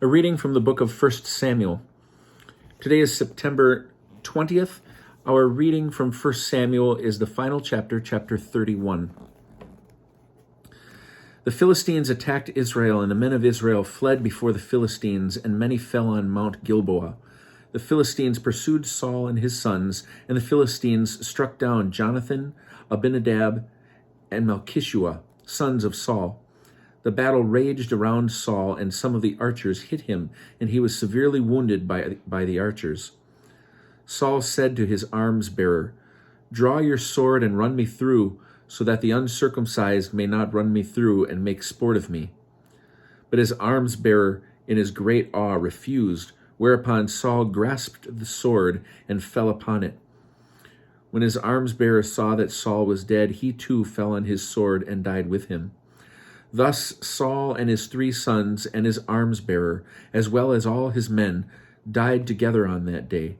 A reading from the book of 1 Samuel. Today is September 20th. Our reading from 1 Samuel is the final chapter, chapter 31. The Philistines attacked Israel, and the men of Israel fled before the Philistines, and many fell on Mount Gilboa. The Philistines pursued Saul and his sons, and the Philistines struck down Jonathan, Abinadab, and Malchishua, sons of Saul. The battle raged around Saul, and some of the archers hit him, and he was severely wounded by the archers. Saul said to his arms-bearer, "Draw your sword and run me through, so that the uncircumcised may not run me through and make sport of me." But his arms-bearer, in his great awe, refused, whereupon Saul grasped the sword and fell upon it. When his arms-bearer saw that Saul was dead, he too fell on his sword and died with him. Thus Saul and his 3 sons and his arms-bearer, as well as all his men, died together on that day.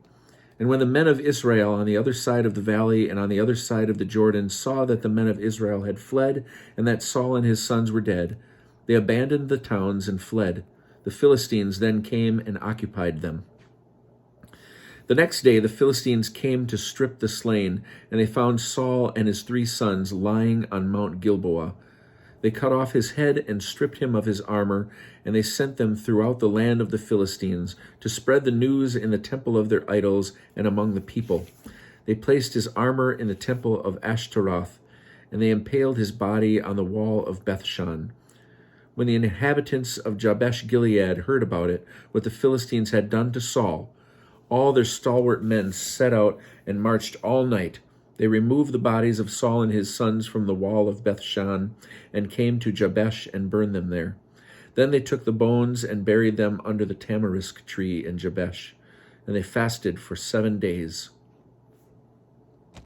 And when the men of Israel on the other side of the valley and on the other side of the Jordan saw that the men of Israel had fled, and that Saul and his sons were dead, they abandoned the towns and fled. The Philistines then came and occupied them. The next day the Philistines came to strip the slain, and they found Saul and his 3 sons lying on Mount Gilboa. They cut off his head and stripped him of his armor, and they sent them throughout the land of the Philistines to spread the news in the temple of their idols and among the people. They placed his armor in the temple of Ashtaroth, and they impaled his body on the wall of Bethshan. When the inhabitants of Jabesh Gilead heard about it, what the Philistines had done to Saul, all their stalwart men set out and marched all night. They removed the bodies of Saul and his sons from the wall of Bethshan and came to Jabesh and burned them there. Then they took the bones and buried them under the tamarisk tree in Jabesh, and they fasted for 7 days.